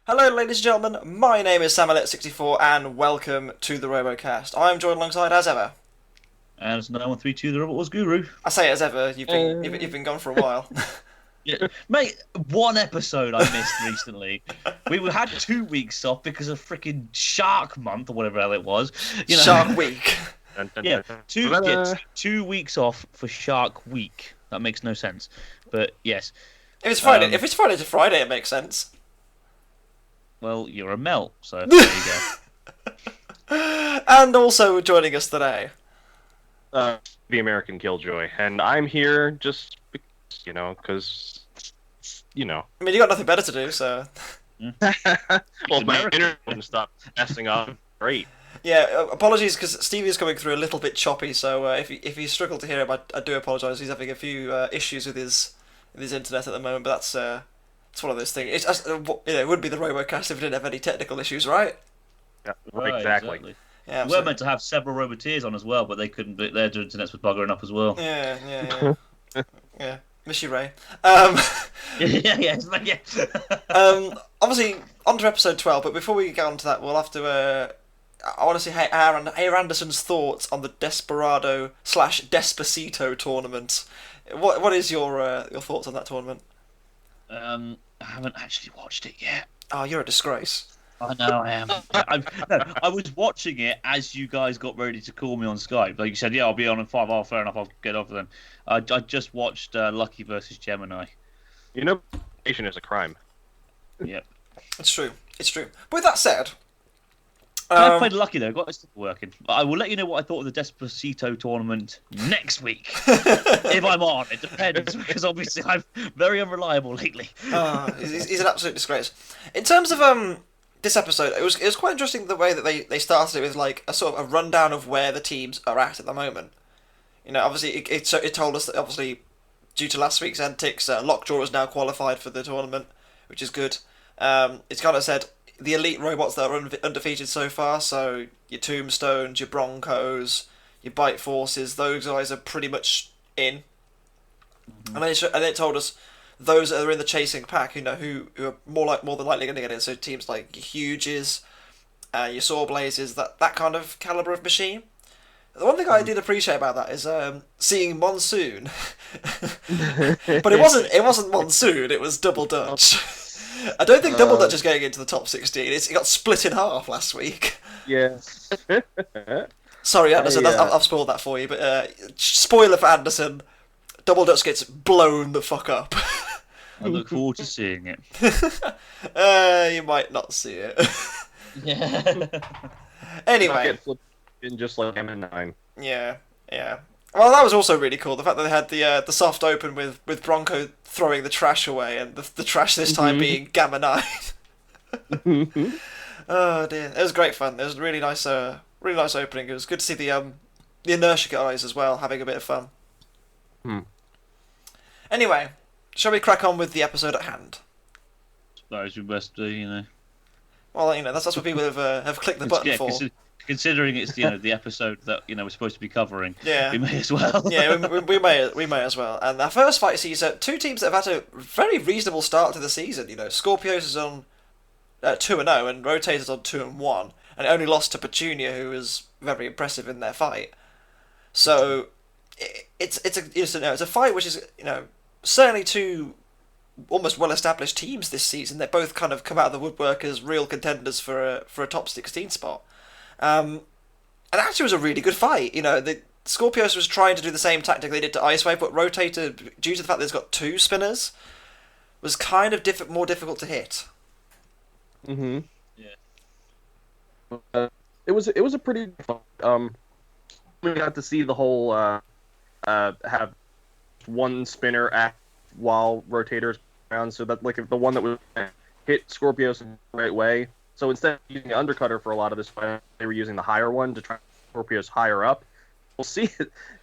Hello, ladies and gentlemen. My name is Samuel64, and welcome to the RoboCast. I'm joined alongside, as ever. Anderson9132, the RoboCast guru. I say as ever. You've been gone for a while. Yeah, mate, one episode I missed recently. We had 2 weeks off because of freaking Shark Month or whatever the hell it was. Shark Week. Yeah, 2 weeks off for Shark Week. That makes no sense, but yes. If it's Friday, to Friday, it makes sense. Well, you're a melt, so there you go. And also joining us today, the AmericanKilljoy, and I'm here just because I mean, you got nothing better to do, so. Well, my internet wouldn't stop messing up. Great. Yeah, apologies because Steve is coming through a little bit choppy. So if you struggle to hear him, I do apologise. He's having a few issues with his internet at the moment, but it's one of those things. It would be the RoboCast if it didn't have any technical issues, right? Yeah, Right, exactly. Yeah, we were meant to have several Roboteers on as well, but they couldn't. Their internets were buggering up as well. Yeah. Yeah. Miss you, Ray. Yeah. Obviously, on to episode 12, but before we get on to that, we'll have to. I want to see Anderson's thoughts on the Desperado/Despacito tournament. What is your thoughts on that tournament? I haven't actually watched it yet. Oh, you're a disgrace. I know I am. I was watching it as you guys got ready to call me on Skype. Like you said, yeah, I'll be on in 5 hours. Fair enough, I'll get off then. I just watched Lucky versus Gemini. Nation is a crime. Yep. It's true. But with that said, I played Lucky though. Got it still working. But I will let you know what I thought of the Despacito tournament next week. If I'm on, it depends because obviously I'm very unreliable lately. He's an absolute disgrace. In terms of this episode, it was quite interesting the way that they started it with like a sort of a rundown of where the teams are at the moment. Obviously it told us that obviously due to last week's antics, Lockjaw is now qualified for the tournament, which is good. It's kind of said the elite robots that are undefeated so far, so your Tombstones, your Broncos, your Bite Forces, those guys are pretty much in. Mm-hmm. And it told us those that are in the chasing pack, who are more than likely going to get in. So teams like your Huges, your Sawblazes, that kind of caliber of machine. The one thing I did appreciate about that is seeing Monsoon, but it wasn't Monsoon. It was Double Dutch. I don't think Double Dutch is going into the top 16. It got split in half last week. Yeah. Sorry, Anderson, I've spoiled that for you. But spoiler for Anderson, Double Dutch gets blown the fuck up. I look forward to seeing it. You might not see it. Yeah. Anyway. In just like M9. Yeah. Well, that was also really cool. The fact that they had the soft open with Bronco throwing the trash away, and the trash this time being Gamma 9. Oh dear, it was great fun. It was a really nice opening. It was good to see the inertia guys as well having a bit of fun. Anyway, shall we crack on with the episode at hand? Suppose we best do, Well, that's what people have clicked the button for. Considering it's the episode that we're supposed to be covering, yeah, we may as well. Yeah, we may as well. And our first fight sees two teams that have had a very reasonable start to the season. Scorpios is on 2-0 and Rotator's on 2-1, and it only lost to Petunia, who was very impressive in their fight. So it's a fight which is certainly two almost well-established teams this season. They both kind of come out of the woodwork as real contenders for a top 16 spot. And actually it was a really good fight. The Scorpios was trying to do the same tactic they did to Icewave, but Rotator, due to the fact that it's got two spinners, was kind of more difficult to hit. Yeah. It was a pretty fun. We got to see the whole have one spinner act while Rotator's around, so that like if the one that would hit Scorpios in the right way. So instead of using the undercutter for a lot of this fight, they were using the higher one to try Scorpios higher up. We'll see.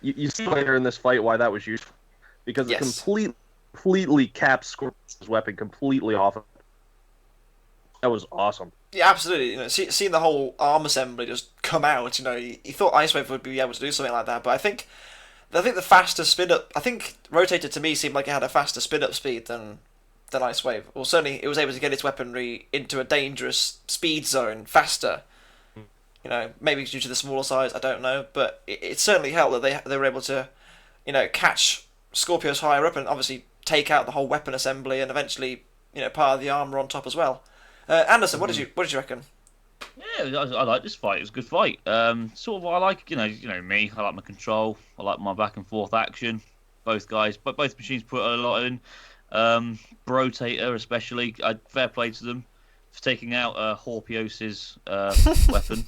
You see later in this fight why that was useful, because it completely caps Scorpios' weapon completely off. That was awesome. Yeah, absolutely. Seeing the whole arm assembly just come out. You thought Icewave would be able to do something like that, but I think the faster spin up. I think Rotator to me seemed like it had a faster spin up speed than Ice Wave. Or certainly it was able to get its weaponry into a dangerous speed zone faster. You know, maybe due to the smaller size, I don't know, but it certainly helped that they were able to, you know, catch Scorpios higher up and obviously take out the whole weapon assembly and eventually, you know, part of the armor on top as well. Anderson, what did you reckon? Yeah, I like this fight. It was a good fight. Sort of, I like you know me. I like my control. I like my back and forth action. Both guys, but both machines put a lot in. Rotator especially, fair play to them for taking out Scorpios' weapon.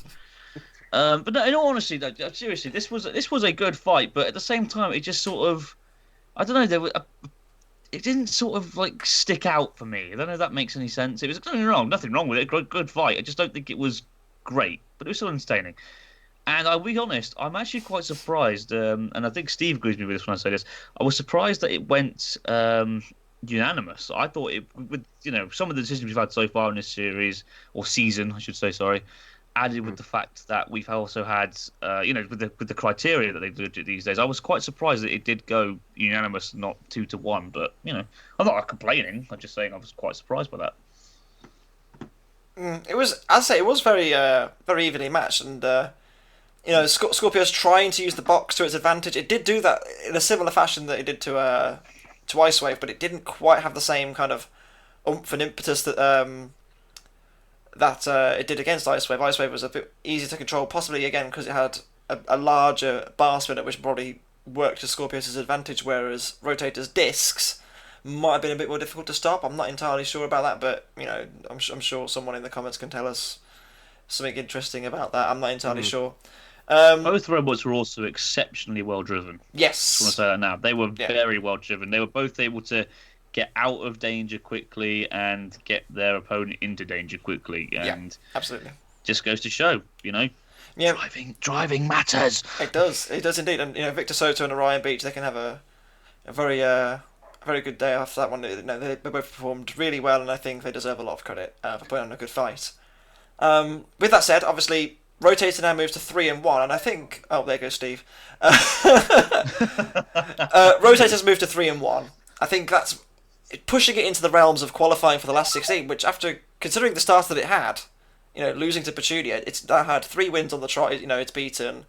But no, in all honesty, seriously, this was a good fight. But at the same time, it just sort of, I don't know, it didn't sort of like stick out for me. I don't know if that makes any sense. It was nothing wrong with it. Good fight. I just don't think it was great, but it was still entertaining. And I'll be honest, I'm actually quite surprised, and I think Steve agrees with me with this when I say this. I was surprised that it went unanimous. I thought it, with some of the decisions we've had so far in this series or season, I should say, sorry, added with the fact that we've also had, with the criteria that they do these days, I was quite surprised that it did go unanimous, not 2-1. But I'm not complaining. I'm just saying I was quite surprised by that. It was, I'd say, it was very, very evenly matched, and Scorpios trying to use the box to its advantage. It did do that in a similar fashion that it did to Ice Wave, but it didn't quite have the same kind of oomph and impetus that it did against Ice Wave. Ice Wave was a bit easier to control, possibly again because it had a larger bar spinner, which probably worked to Scorpios' advantage, whereas Rotator's discs might have been a bit more difficult to stop. I'm not entirely sure about that, but I'm sure someone in the comments can tell us something interesting about that. I'm not entirely sure. Both robots were also exceptionally well driven. Yes, I want to say that now. They were very well driven. They were both able to get out of danger quickly and get their opponent into danger quickly. And absolutely. Just goes to show, driving matters. It does indeed. And Victor Soto and Orion Beach, they can have a very good day after that one. They both performed really well, and I think they deserve a lot of credit for putting on a good fight. With that said, obviously Rotator now moves to 3-1, and I think there goes Steve. Rotator's moved to 3-1. I think that's pushing it into the realms of qualifying for the last 16, which, after considering the start that it had, losing to Petunia, it's now had 3 wins on the trot. It's beaten.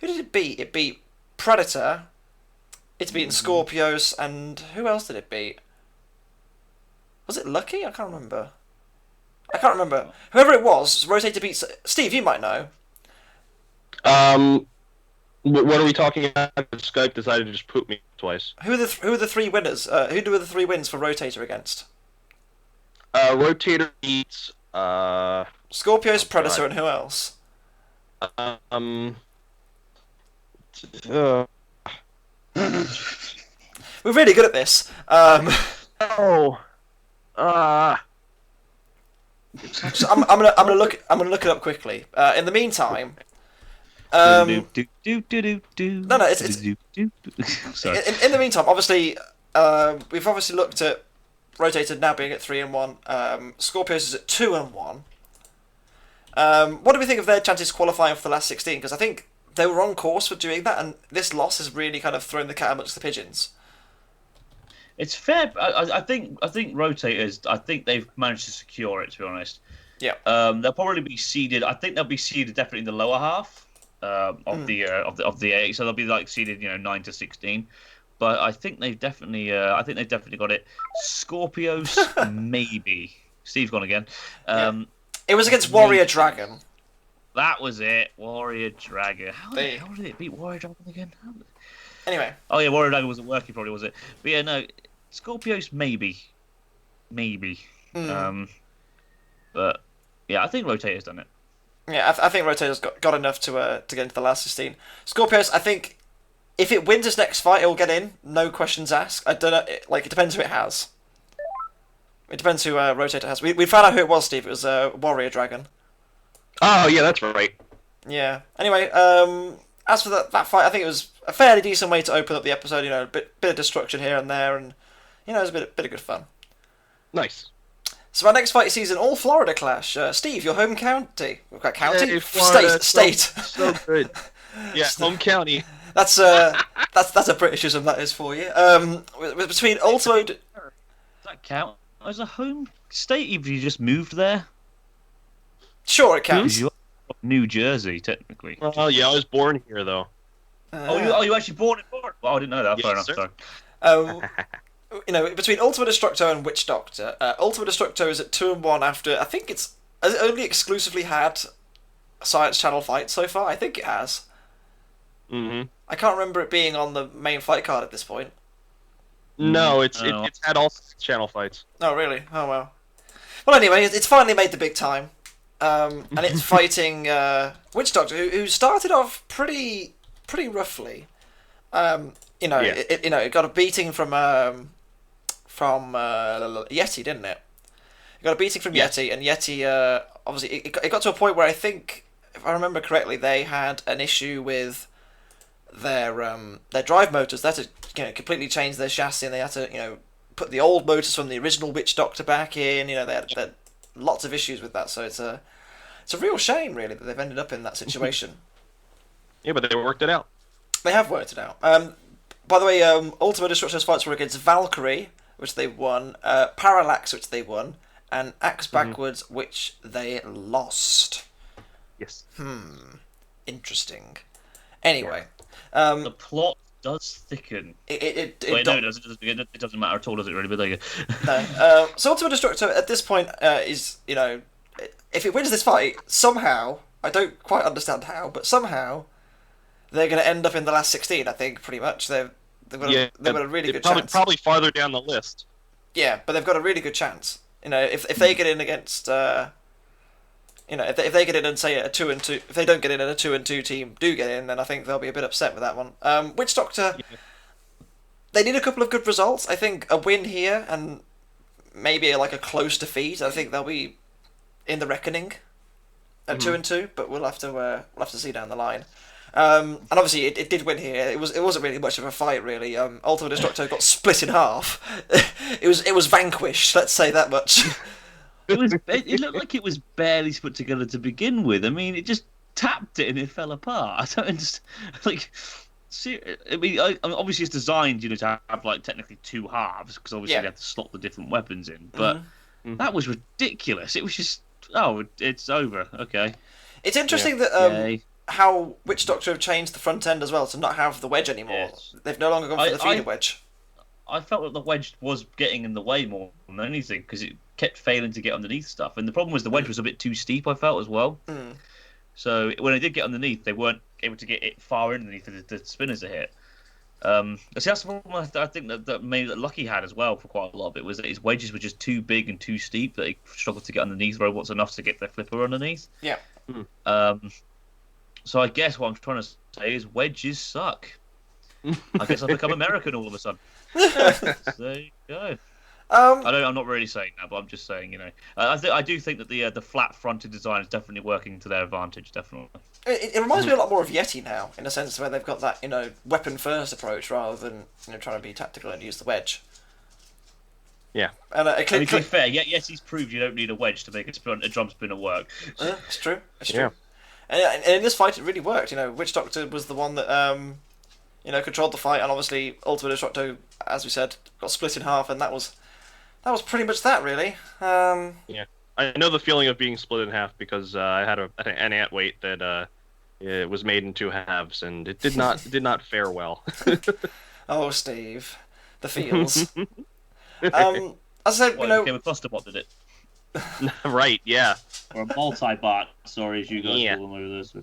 Who did it beat? It beat Predator. It's beaten Scorpios, and who else did it beat? Was it Lucky? I can't remember. Whoever it was, Rotator beats. Steve, you might know. What are we talking about? Skype decided to just poop me twice. Who are the 3 winners? Who were the 3 wins for Rotator against? Rotator beats Scorpios, Predator, and who else? We're really good at this. So I'm gonna look it up quickly. In the meantime, no, it's in the meantime. Obviously, we've obviously looked at Rotator now being at 3-1. Scorpios is at 2-1. What do we think of their chances qualifying for the last 16? Because I think they were on course for doing that, and this loss has really kind of thrown the cat amongst the pigeons. It's fair. I think Rotators. I think they've managed to secure it. To be honest, yeah. They'll probably be seeded. I think they'll be seeded definitely in the lower half of the 8. So they'll be like seeded 9 to 16. But I think they've definitely. Got it. Scorpios maybe. Steve's gone again. It was against Warrior Dragon. That was it. Warrior Dragon. How did it beat Warrior Dragon again? Anyway. Oh yeah, Warrior Dragon wasn't working, probably, was it? But yeah, no, Scorpios maybe. But yeah, I think Rotator's done it. Yeah, I think Rotator's got enough to get into the last 16. Scorpios, I think, if it wins its next fight, it will get in. No questions asked. I don't know. It depends who it has. It depends who Rotator has. We found out who it was, Steve. It was Warrior Dragon. Oh yeah, that's right. Yeah. Anyway, as for that fight, I think it was a fairly decent way to open up the episode. A bit of destruction here and there, and it was a bit of good fun. Nice. So our next fight is an all Florida clash. Steve, your home county. We've got county, hey, Florida, state. So good. Yeah, home county. That's a Britishism, that is for you. Between Ultimo. Does that count? as a home state if you just moved there? Sure, it counts. You're from New Jersey, technically. Well, yeah, I was born here though. You actually born in Florida? Well, I didn't know that. Yes, Fair enough. sir. Sorry. Between Ultimo Destructo and Witch Doctor, Ultimo Destructo is at 2-1 after I think has it only exclusively had Science Channel fights so far. I think it has. Mm-hmm. I can't remember it being on the main fight card at this point. No, it's had all 6 channel fights. Oh really? Oh well. Well, anyway, it's finally made the big time, and it's fighting Witch Doctor, who started off pretty roughly. It got a beating from Yeti, didn't it? It got a beating from Yeti, and Yeti obviously it got to a point where I think, if I remember correctly, they had an issue with their drive motors. They had to completely change their chassis, and they had to put the old motors from the original Witch Doctor back in. They had lots of issues with that. So it's a real shame, really, that they've ended up in that situation. Yeah, but they worked it out. They have worked it out. By the way, Ultimo Destructo's fights were against Valkyrie, which they won, Parallax, which they won, and Axe Backwards, which they lost. Yes. Interesting. Anyway. The plot does thicken. It doesn't matter at all, does it really? But there you go. No. So Ultimo Destructo at this point is, if it wins this fight, somehow, I don't quite understand how, but somehow they're going to end up in the last 16, I think, pretty much. They've got a really good chance. Probably farther down the list. Yeah, but they've got a really good chance. If they get in against, if they get in and say a 2-2, if they don't get in and a 2-2 team do get in, then I think they'll be a bit upset with that one. Witch Doctor, they need a couple of good results. I think a win here and maybe a close defeat. I think they'll be in the reckoning at 2-2, but we'll have to see down the line. And obviously it did win here. It wasn't really much of a fight, really. Ultimo Destructo got split in half. It was vanquished. Let's say that much. It looked like it was barely put together to begin with. I mean, it just tapped it and it fell apart. I don't understand. Obviously it's designed, to have technically 2 halves because obviously they have to slot the different weapons in. But that was ridiculous. It was just, it's over. Okay. It's interesting that how Witch Doctor have changed the front end as well to not have the wedge anymore. Yes. They've no longer gone for the feeder wedge. I felt that the wedge was getting in the way more than anything because it kept failing to get underneath stuff. And the problem was the wedge was a bit too steep, I felt, as well. So when they did get underneath, they weren't able to get it far underneath the spinners to hit. So that's the problem I think that maybe that Lucky had as well for quite a lot of it, was that his wedges were just too big and too steep that he struggled to get underneath robots enough to get their flipper underneath. Yeah. So I guess what I'm trying to say is wedges suck. I guess I've become American all of a sudden. So there you go. I'm not really saying that, but I'm just saying, I do think that the flat-fronted design is definitely working to their advantage. Definitely. It reminds me a lot more of Yeti now, in a sense where they've got that weapon-first approach rather than trying to be tactical and use the wedge. Yeah. And to be fair, Yeti's proved you don't need a wedge to make a drum spinner work. It's true. It's true. And in this fight, it really worked. Witch Doctor was the one that controlled the fight, and obviously Ultimo Destructo, as we said, got split in half, and that was pretty much that, really. Yeah, I know the feeling of being split in half because I had an ant weight that it was made in 2 halves, and it did not fare well. Oh, Steve, the feels. As I said, it became a cluster bot, did it? Right, yeah. Or a multi-bot, sorry, as you guys call them over this.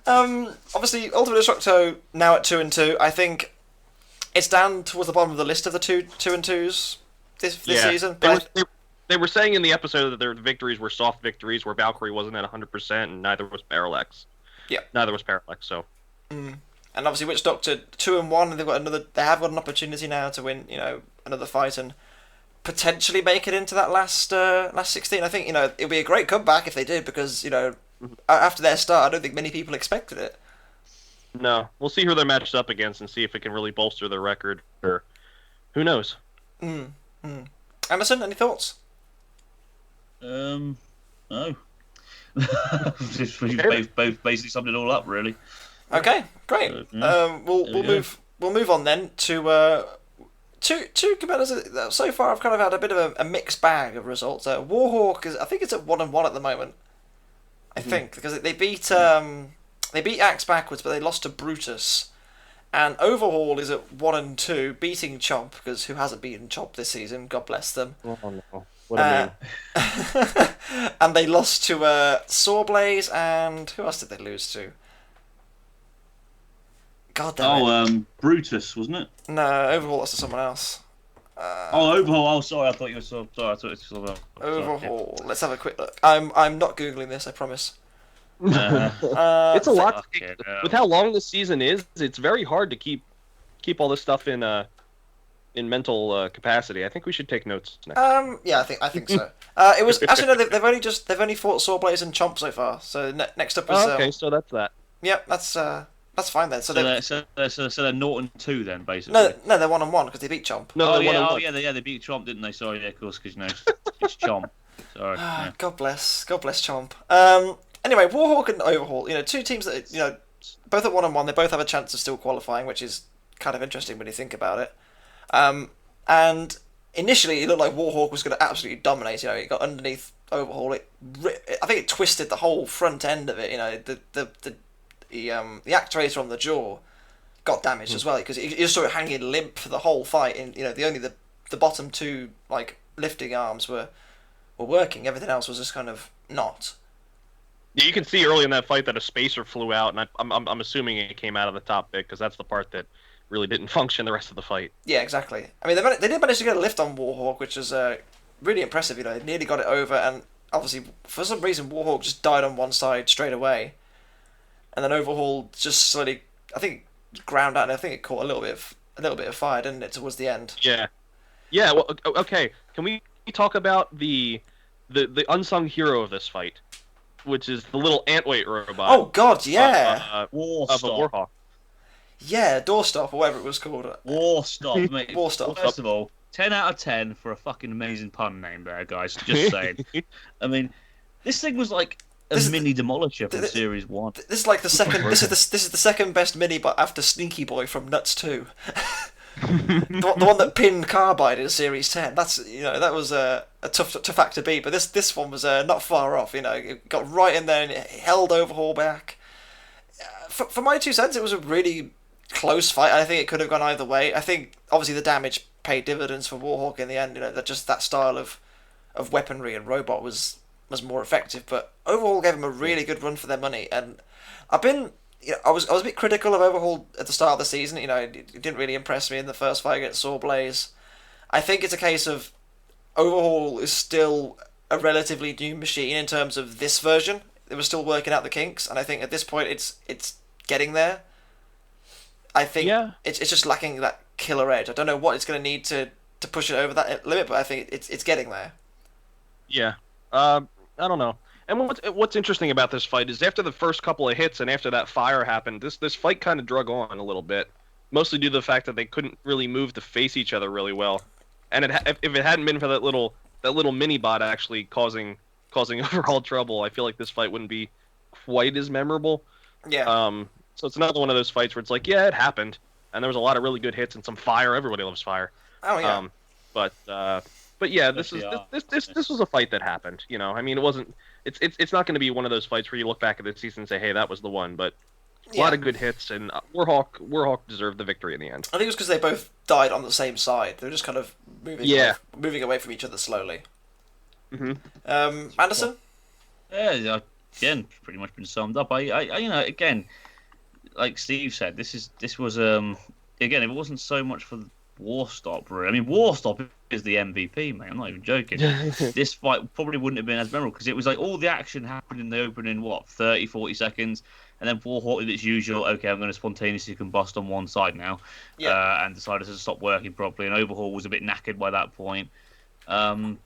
Obviously, Ultimo Destructo now at 2-2. I think it's down towards the bottom of the list of the 2-2s this season. But they were saying in the episode that their victories were soft victories, where Valkyrie wasn't at 100%, and neither was Parallax. Yeah, neither was Parallax. So. And obviously, Witch Doctor 2-1, and they have got an opportunity now to win, another fight and potentially make it into that last 16. I think it'd be a great comeback if they did, because after their start, I don't think many people expected it. No, we'll see who they're matched up against and see if it can really bolster their record, or who knows. Anderson, any thoughts? No. Just both basically summed it all up, really. Okay, great. We'll move on then to two competitors so far. I've kind of had a bit of a mixed bag of results. Warhawk I think it's at 1-1 at the moment. I think because they beat Axe backwards, but they lost to Brutus. And Overhaul is at 1-2, beating Chomp, because who hasn't beaten Chomp this season? God bless them. Oh no, what a name! And they lost to Sawblaze, and who else did they lose to? God damn it. Brutus, wasn't it? No, Overhaul lost to someone else. Overhaul. Oh, sorry. I thought you were sorry. I thought it was Overhaul. Let's have a quick look. I'm not googling this. I promise. It's a lot. With how long this season is, it's very hard to keep all this stuff in mental capacity. I think we should take notes next. Yeah, I think so. It was actually no. They've only fought Sawblaze and Chomp so far. So next up is. Okay, so that's that. Yep, that's fine then. So they're 0-2 then, basically. No, they're 1-1 because they beat Chomp. No, they beat Chomp, didn't they? Sorry, yeah, of course, because it's Chomp. Sorry. Yeah. God bless Chomp. Anyway, Warhawk and Overhaul, two teams that both at 1-1. They both have a chance of still qualifying, which is kind of interesting when you think about it. And initially, it looked like Warhawk was going to absolutely dominate. It got underneath Overhaul. I think it twisted the whole front end of it. The actuator on the jaw got damaged as well because you saw it hanging limp for the whole fight. And the bottom two lifting arms were working. Everything else was just kind of not. Yeah, you can see early in that fight that a spacer flew out, and I'm assuming it came out of the top bit because that's the part that really didn't function the rest of the fight. Yeah, exactly. I mean, they did manage to get a lift on Warhawk, which is really impressive. They nearly got it over, and obviously for some reason Warhawk just died on one side straight away, and then Overhaul just slowly, I think, ground out, and I think it caught a little bit of fire, didn't it, towards the end? Yeah. Well, okay. Can we talk about the unsung hero of this fight, which is the little antweight robot? Oh God, yeah. Of a Warhawk. Yeah, Doorstop or whatever it was called. Warstop, mate. Warstop. First of all, 10 out of 10 for a fucking amazing pun name there, guys. Just saying. I mean, this thing was like a mini demolisher from Series 1. This is like the second. this is the second best mini, but after Sneaky Boy from Nuts 2. the one that pinned Carbide in Series 10. That's that was a tough act to beat, but this one was not far off. It got right in there and it held Overhaul back. For my 2 cents, it was a really close fight. I think it could have gone either way. I think obviously the damage paid dividends for Warhawk in the end. That style of weaponry and robot was more effective. But Overhaul gave them a really good run for their money. And I was a bit critical of Overhaul at the start of the season. It didn't really impress me in the first fight against Sawblaze. I think it's a case of Overhaul is still a relatively new machine in terms of this version. It was still working out the kinks, and I think at this point it's getting there. I think it's just lacking that killer edge. I don't know what it's going to need to push it over that limit, but I think it's getting there. Yeah. I don't know. And what's interesting about this fight is after the first couple of hits and after that fire happened, this fight kind of drug on a little bit, mostly due to the fact that they couldn't really move to face each other really well. And if it hadn't been for that little mini bot actually causing overall trouble, I feel like this fight wouldn't be quite as memorable. Yeah. So it's another one of those fights where it's like, yeah, it happened, and there was a lot of really good hits and some fire. Everybody loves fire. Oh yeah. But yeah, this was a fight that happened. I mean, it wasn't. It's not going to be one of those fights where you look back at the season and say, hey, that was the one. But a lot of good hits, and Warhawk deserved the victory in the end. I think it was because they both died on the same side. They were just kind of moving away from each other slowly. Mm-hmm. Anderson? Yeah, again, pretty much been summed up. I again, like Steve said, this was again, if it wasn't so much for Warstop, really. I mean, Warstop is the MVP, mate. I'm not even joking. This fight probably wouldn't have been as memorable because it was like all the action happened in the opening 30, 40 seconds, and then Warhawk did its usual. Okay, I'm going to spontaneously combust on one side now, and decided to stop working properly. And Overhaul was a bit knackered by that point. And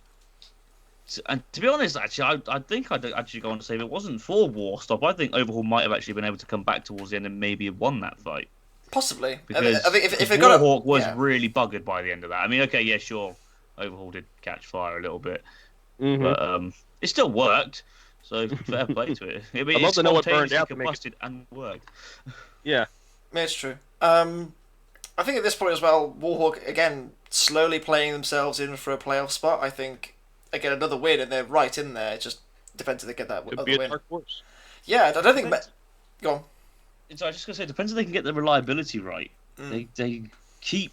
to be honest, actually, I think I'd actually go on to say if it wasn't for Warstop, I think Overhaul might have actually been able to come back towards the end and maybe have won that fight. Possibly. Because I think if it Warhawk was really buggered by the end of that. I mean, okay, yeah, sure, Overhaul did catch fire a little bit, but it still worked. So fair play to it. I'd love to know what burned out to make it and worked. Yeah, it's true. I think at this point as well, Warhawk again slowly playing themselves in for a playoff spot. I think again another win and they're right in there. It just depends if they get that Could other be a win. dark horse. Yeah, I don't think. Go on. So I was just gonna say, it depends if they can get the reliability right. Mm. They keep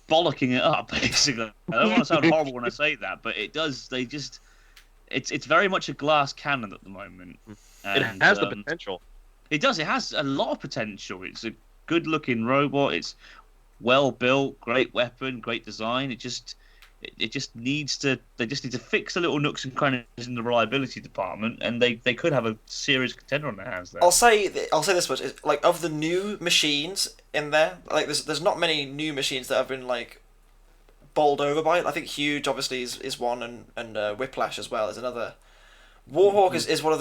bollocking it up basically. I don't want to sound horrible when I say that, but it does. They just it's very much a glass cannon at the moment. It has the potential. It does. It has a lot of potential. It's a good-looking robot. It's well built, great weapon, great design. It just needs to. They just need to fix the little nooks and crannies in the reliability department, and they could have a serious contender on their hands there. I'll say this much: like of the new machines in there, like there's not many new machines that have been like bowled over by it. I think Huge obviously is one, and Whiplash as well is another. Warhawk is one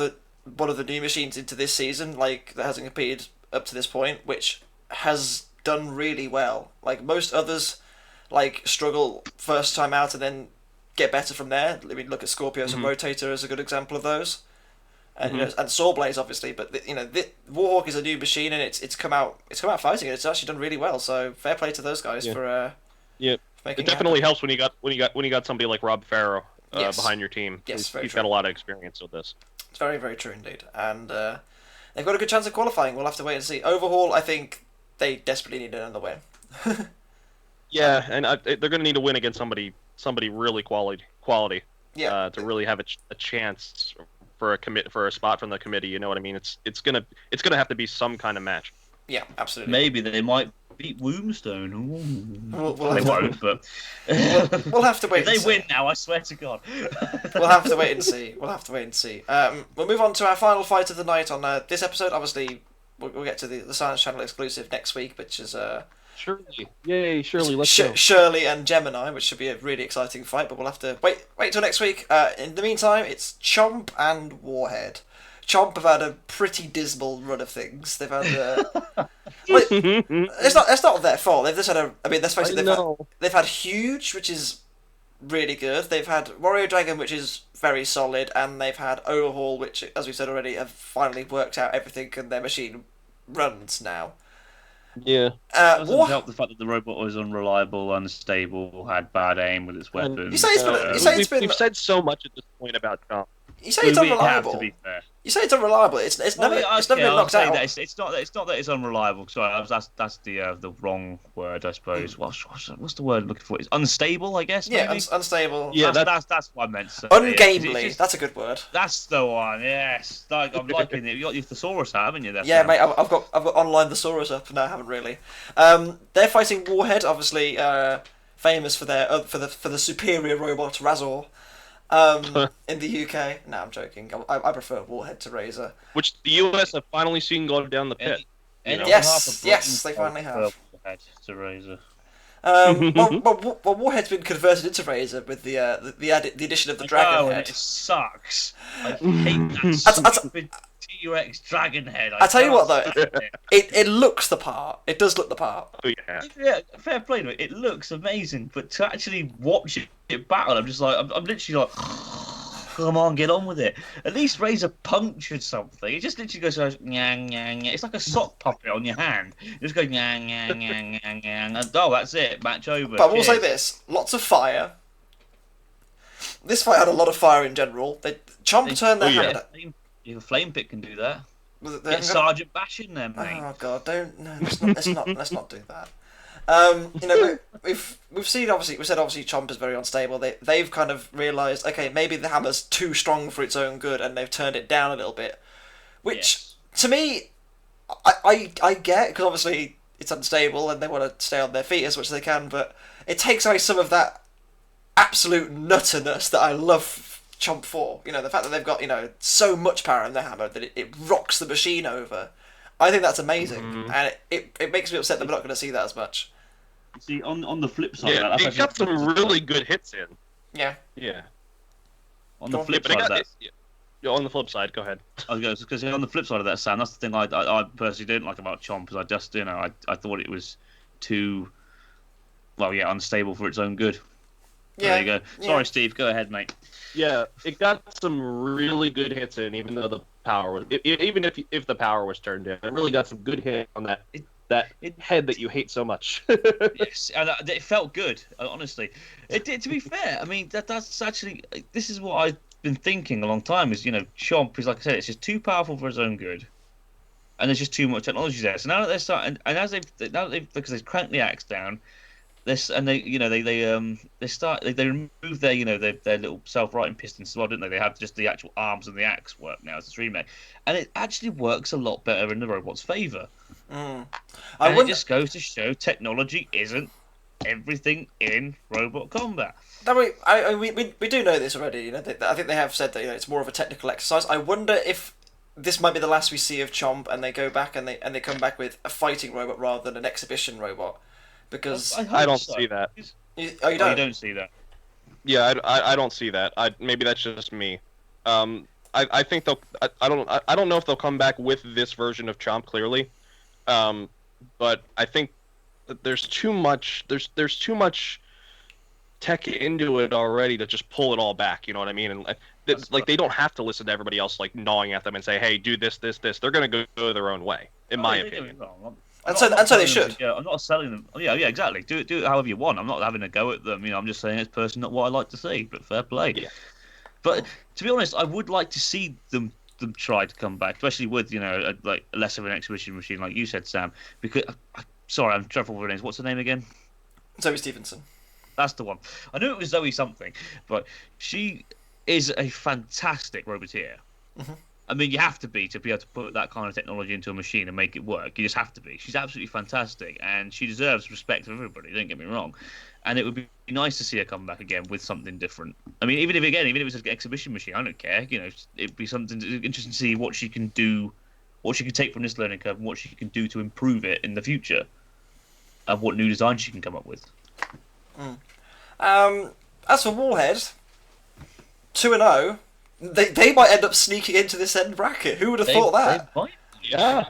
of the new machines into this season, like that hasn't competed up to this point, which has done really well. Like most others, like struggle first time out and then get better from there. I mean, look at Scorpios and Rotator as a good example of those, and and Sawblaze obviously. But Warhawk is a new machine and it's come out fighting and it's actually done really well. So fair play to those guys for It definitely helps when you got somebody like Rob Farrow Yes. behind your team. Yes, very he's true. got a lot of experience with this. It's very, very true indeed. And they've got a good chance of qualifying. We'll have to wait and see. Overhaul, I think they desperately need another win. Yeah, and they're going to need to win against somebody really quality. Yeah. To really have a chance for a spot from the committee. You know what I mean? It's gonna have to be some kind of match. Yeah, absolutely. Maybe they might beat Wombstone. They won't, but we'll have to wait. If they win now, I swear to God. We'll have to wait and see. We'll move on to our final fight of the night on this episode. Obviously, we'll get to the Science Channel exclusive next week, which is Shirley. Yay, Shirley, let's go. Shirley and Gemini, which should be a really exciting fight, but we'll have to wait till next week. In the meantime, it's Chomp and Warhead. Chomp have had a pretty dismal run of things. They've had it's not their fault. They've just had let's face it, they've had Huge, which is really good. They've had Warrior Dragon, which is very solid, and they've had Overhaul, which, as we said already, have finally worked out everything and their machine runs now. Yeah. Doesn't help the fact that the robot was unreliable, unstable, had bad aim with its weapons. We've said so much at this point about Chomp. You say it's unreliable. To be fair. You say it's unreliable. It's never been knocked out. It's not that it's unreliable. Sorry, that's the wrong word, I suppose. What's the word I'm looking for? It's unstable, I guess. Yeah, maybe? Unstable. Yeah, that's what I meant to say. Ungamely. That's a good word. That's the one. Yes, I'm liking it. You got your thesaurus out, haven't you? Yeah, mate. I've got online thesaurus up. No, I haven't really. They're fighting Warhead, obviously famous for the superior robot Razor. In the UK, no, I'm joking. I prefer Warhead to Razor, which the US have finally seen go down the pit. Yes, they finally have. Warhead to Razor. Well, Warhead's been converted into Razor with the addition of the dragon head. It sucks. I hate that stupid T-Rex dragon head. I tell you what though, it looks the part. It does look the part. Oh yeah, fair play to it. It looks amazing, but to actually watch it battle, I'm just like, I'm literally like, come on, get on with it. At least Razor punctured something. It just literally goes nyang nyang. It's like a sock puppet on your hand. You just go nyang nyang nyang nyang nyang. And that's it. Match over. But I will say this: lots of fire. This fight had a lot of fire in general. Chomp turned their hand. The flame pit can do that. Get Sergeant Bash in there, mate. Oh god, let's not do that. We've seen obviously Chomp is very unstable. They've kind of realised, okay, maybe the hammer's too strong for its own good, and they've turned it down a little bit, which to me, I get, because obviously it's unstable and they want to stay on their feet as much as they can, but it takes away some of that absolute nutterness that I love Chomp for. The fact that they've got so much power in their hammer that it rocks the machine over. I think that's amazing, and it makes me upset that we're not going to see that as much. See, on the flip side, of that, they've got some really good hits in. Yeah. On the flip side of that. On the flip side, go ahead. I was going to say, on the flip side of that, Sam, that's the thing I personally didn't like about Chomp, because I just I thought it was too unstable for its own good. Yeah. There you go. Sorry, Steve. Go ahead, mate. Yeah, it got some really good hits in, even though the power was, even if the power was turned down, it really got some good hits on that that It- head that you hate so much. Yes, and it felt good. Honestly, it did. To be fair, I mean that's actually this is what I've been thinking a long time. Is Chomp is like I said, it's just too powerful for his own good, and there's just too much technology there. So now that they're starting, and as they've because they've cranked the axe down, this and they remove their their little self-righting pistons as well, didn't they? They have just the actual arms and the axe work now as a remake, and it actually works a lot better in the robot's favor. It just goes to show technology isn't everything in robot combat. No, we do know this already. I think they have said that it's more of a technical exercise. I wonder if this might be the last we see of Chomp, and they go back and they come back with a fighting robot rather than an exhibition robot, because I don't see that. You You don't. don't see that. Yeah, I don't see that. Maybe that's just me. I think they'll. I don't know if they'll come back with this version of Chomp clearly, but I think that there's too much. There's too much tech into it already to just pull it all back. You know what I mean? And they don't have to listen to everybody else gnawing at them and say, "Hey, do this, this, this." They're gonna go their own way, in my opinion. And so they should. Yeah, I'm not selling them. Yeah, exactly. Do it however you want. I'm not having a go at them. I'm just saying it's personally not what I like to see. But fair play. Yeah. But to be honest, I would like to see them try to come back, especially with like less of an exhibition machine, like you said, Sam. Because sorry, I'm trouble with names. What's her name again? Zoe Stevenson. That's the one. I knew it was Zoe something, but she is a fantastic roboteer. Mm-hmm. I mean, you have to be able to put that kind of technology into a machine and make it work. You just have to be. She's absolutely fantastic, and she deserves respect from everybody. Don't get me wrong. And it would be nice to see her come back again with something different. I mean, even if it's an exhibition machine, I don't care. It'd be something interesting to see what she can do, what she can take from this learning curve, and what she can do to improve it in the future, and what new design she can come up with. As for Warhead, 2-0. They might end up sneaking into this end bracket. Who would have thought that? They might. Yeah.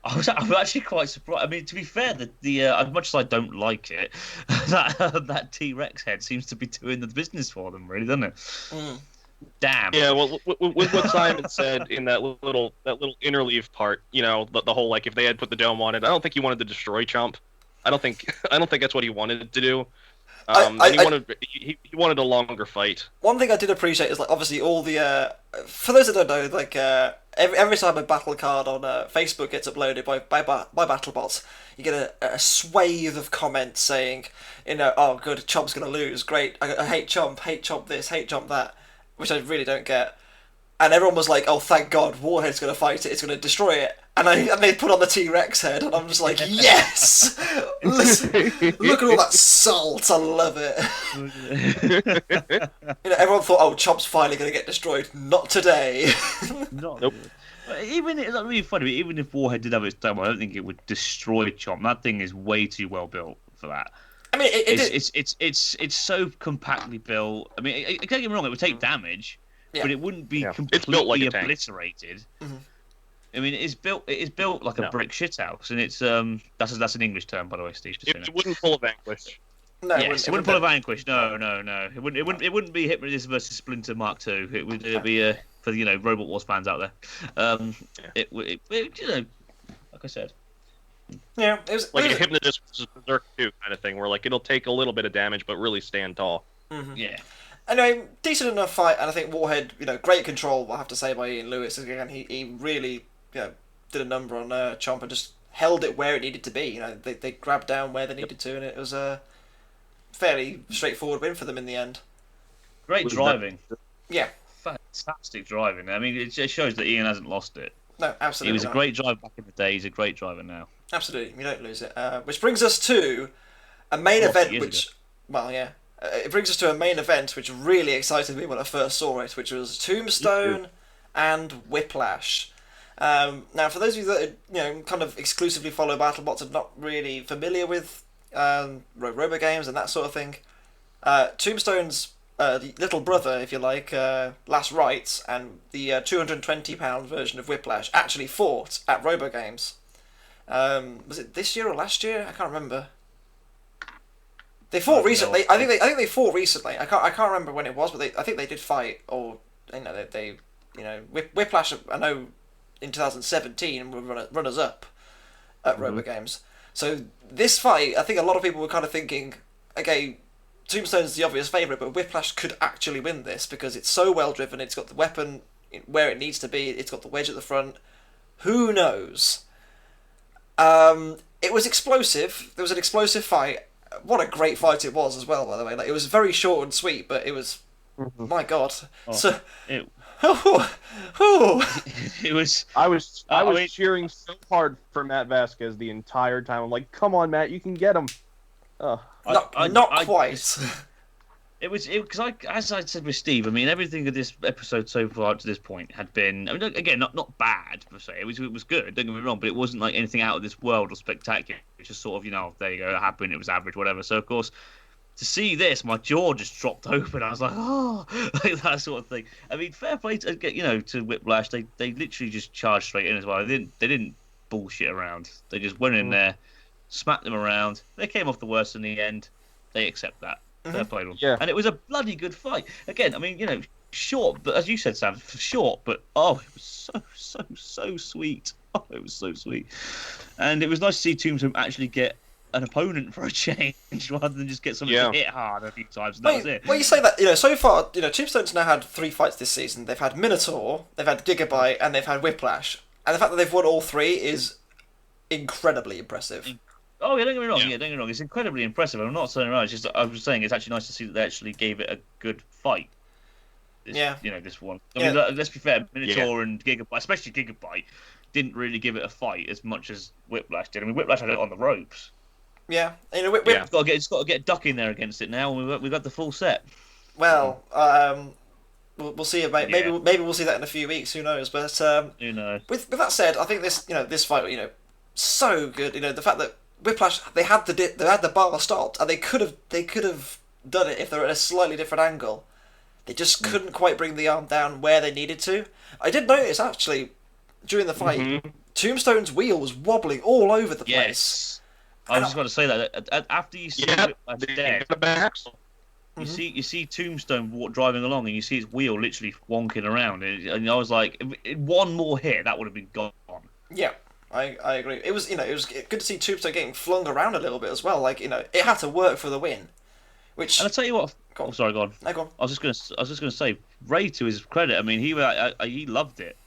I'm actually quite surprised. I mean, to be fair, as much as I don't like it, that T-Rex head seems to be doing the business for them, really, doesn't it? Damn. Yeah. Well, with what Simon said in that little interleave part, the whole if they had put the dome on it, I don't think he wanted to destroy Chomp. I don't think that's what he wanted to do. He wanted a longer fight. One thing I did appreciate is obviously all the for those that don't know, every time a battle card on Facebook gets uploaded by BattleBots, you get a swathe of comments saying, oh good, Chomp's gonna lose, great, I hate Chomp this, hate Chomp that, which I really don't get. And everyone was like, oh thank God, Warhead's gonna fight it, it's gonna destroy it. And they put on the T-Rex head, and I'm just like, yes! Listen, look at all that salt, I love it. Everyone thought, oh, Chomp's finally going to get destroyed. Not today. Nope. Even it's not really funny. Even if Warhead did have its dome, I don't think it would destroy Chomp. That thing is way too well built for that. I mean, it's so compactly built. I mean, don't get me wrong, it would take damage, but it wouldn't be completely obliterated. Mm-hmm. I mean, it is built like a brick shithouse, and it's that's an English term, by the way, Steve. It wouldn't pull a Vanquish. No, yes, it wouldn't pull a Vanquish. No. It wouldn't be Hypnosis versus Splinter Mark II. It would be for Robot Wars fans out there. It like I said. Yeah, it was like a Hypnosis versus Berserk 2 kind of thing, where it'll take a little bit of damage but really stand tall. Mm-hmm. Yeah. Anyway, decent enough fight, and I think Warhead, great control, I have to say, by Ian Lewis. Again, he really, did a number on Chomp and just held it where it needed to be. They grabbed down where they needed to, and it was a fairly straightforward win for them in the end. Great driving. Yeah. Fantastic driving. I mean, it just shows that Ian hasn't lost it. No, absolutely. He was a great driver back in the day. He's a great driver now. Absolutely, you don't lose it. Which brings us to a main event, which, it brings us to a main event which really excited me when I first saw it, which was Tombstone and Whiplash. Now, for those of you that kind of exclusively follow BattleBots and not really familiar with robo games and that sort of thing, Tombstone's little brother, if you like, Last Rites, and the £220 version of Whiplash actually fought at Robo Games. Was it this year or last year? I can't remember. They fought recently. I think they fought recently. I can't remember when it was, but I think they did fight, or Whiplash. I know in 2017 were runners up at Robo Games. So this fight, I think a lot of people were kind of thinking, okay, Tombstone's the obvious favourite, but Whiplash could actually win this because it's so well driven. It's got the weapon where it needs to be. It's got the wedge at the front. Who knows? It was explosive. There was an explosive fight. What a great fight it was as well, by the way. Like, it was very short and sweet, but it was, my God. Oh, So, it was. I was cheering so hard for Matt Vasquez the entire time. I'm like, come on, Matt, you can get him. Not quite. It was because as I said with Steve, I mean everything of this episode so far to this point had been, I mean, again, not bad per se. It was good. Don't get me wrong, but it wasn't like anything out of this world or spectacular. It's just sort of, there you go, it happened. It was average, whatever. So of course, to see this, my jaw just dropped open. I was like, oh, like that sort of thing. I mean, fair play to to Whiplash. They literally just charged straight in as well. They didn't bullshit around. They just went in there, smacked them around. They came off the worst in the end. They accept that. Fair play to them. Yeah. And it was a bloody good fight. Again, I mean, short, but as you said, Sam, short, but it was so sweet. Oh, it was so sweet. And it was nice to see Tombstone actually get an opponent for a change rather than just get someone to hit hard a few times. And that was it. Well, you say that, so far, Tombstone's now had 3 fights this season. They've had Minotaur, they've had Gigabyte, and they've had Whiplash. And the fact that they've won all 3 is incredibly impressive. Oh, yeah, don't get me wrong. Yeah, don't get me wrong. It's incredibly impressive. I'm not saying around. It's just I was saying it's actually nice to see that they actually gave it a good fight. This one. I mean, let's be fair. Minotaur and Gigabyte, especially Gigabyte, didn't really give it a fight as much as Whiplash did. I mean, Whiplash had it on the ropes. Yeah, It's got to get Duck in there against it now. And we've got the full set. Well, we'll see. Maybe we'll see that in a few weeks. Who knows? But who knows? With that said, I think this fight, so good. The fact that Whiplash, they had the bar stopped, and they could have done it if they were at a slightly different angle. They just couldn't quite bring the arm down where they needed to. I did notice actually during the fight, Tombstone's wheel was wobbling all over the place. Yes. I was just going to say that after you see Whiplash dead, you see Tombstone driving along, and you see his wheel literally wonking around, and I was like, one more hit, that would have been gone. Yeah. I agree. It was good to see Tombstone getting flung around a little bit as well. Like it had to work for the win. Which and I tell you what. Go on. Oh, sorry, go on. No, go on. I was just gonna say, Ray, to his credit, I mean he loved it.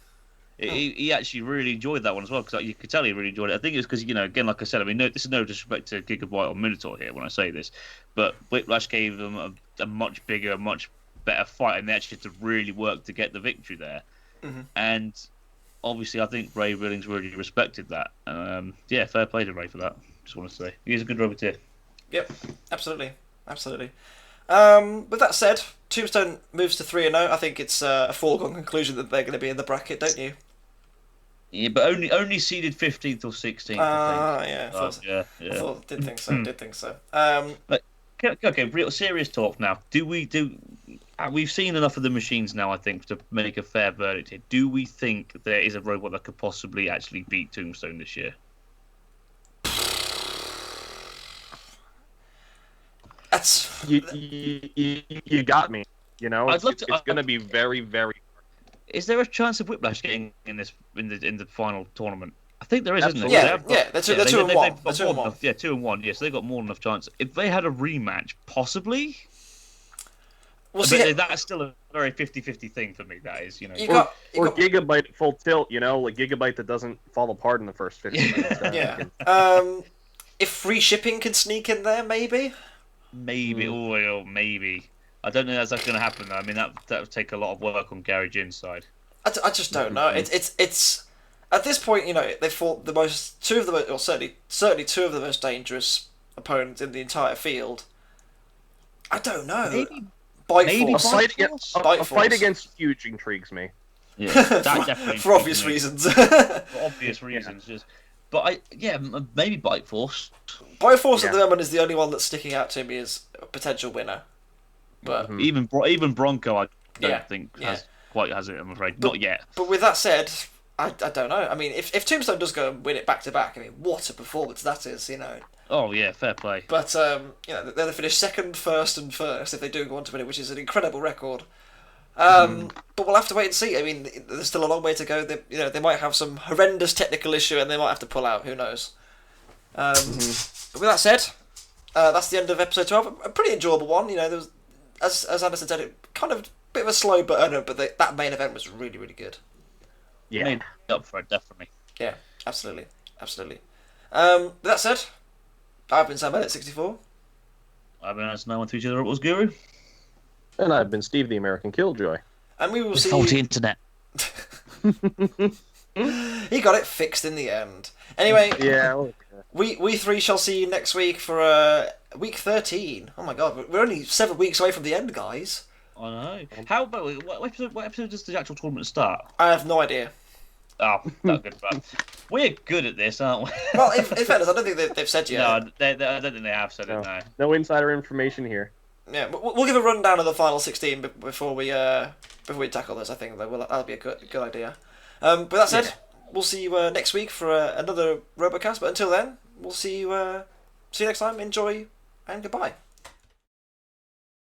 He actually really enjoyed that one as well, because you could tell he really enjoyed it. I think it's because again, like I said, I mean this is no disrespect to Gigabyte or Minotaur here when I say this, but Whiplash gave them a much bigger, much better fight, and they actually had to really work to get the victory there. And obviously, I think Ray Billings really respected that. Fair play to Ray for that. Just want to say he's a good Roboteer. Yep, absolutely. With that said, Tombstone moves to 3-0. I think it's a foregone conclusion that they're going to be in the bracket, don't you? Yeah, but only seeded 15th or 16th. Did think so. But okay, real serious talk now. We've seen enough of the machines now, I think, to make a fair verdict here. Do we think there is a robot that could possibly actually beat Tombstone this year? That's you got me. It's going to be very, very. Is there a chance of Whiplash getting in the final tournament? I think there is, isn't there? Yeah, they're 2-1. They're 2-1. Yeah, 2-1. Yes, they've got more than enough chance. If they had a rematch, possibly. But that's still a very 50-50 thing for me. That is, Or Gigabyte at full tilt. Like Gigabyte that doesn't fall apart in the first 50 minutes. If free shipping can sneak in there, maybe. Maybe. Maybe. I don't know if that's going to happen though. I mean, that would take a lot of work on Gary Ginn's side. I just don't know. It's at this point, they fought certainly 2 of the most dangerous opponents in the entire field. I don't know. Maybe a fight against Huge intrigues me. Yeah, that definitely for obvious reasons. For obvious reasons, just. But maybe Bite Force. Bite Force at the moment is the only one that's sticking out to me as a potential winner. But even Bronco, I don't think has it. I'm afraid not yet. But with that said, I don't know. I mean, if Tombstone does go and win it back to back, I mean, what a performance that is, Oh yeah, fair play. But they'll finish second, first, and first if they do go on to win it, which is an incredible record. But we'll have to wait and see. I mean, there's still a long way to go. They might have some horrendous technical issue and they might have to pull out. Who knows? But with that said, that's the end of episode 12. A pretty enjoyable one. You know, there was, as Anderson said, it kind of a bit of a slow burner, but that main event was really, really good. Yeah, made up for it, definitely. Yeah, absolutely. With that said, I've been Sam Bennett 64. I've been Anderson9132 and Robo's Guru. And I've been Steve, the American Killjoy. And we will see. Faulty internet. He got it fixed in the end. Anyway, Yeah. we three shall see you next week for week 13. Oh my god, we're only 7 weeks away from the end, guys. I know. How about what episode does the actual tournament start? I have no idea. Oh, not good fun. We're good at this, aren't we? Well, in fairness, I don't think they've said yet. No, I don't think they have said it. No. No insider information here. Yeah, we'll give a rundown of the final 16 before we tackle this. I think that'll be a good idea. But that said, we'll see you next week for another RoboCast. But until then, we'll see you next time. Enjoy and goodbye.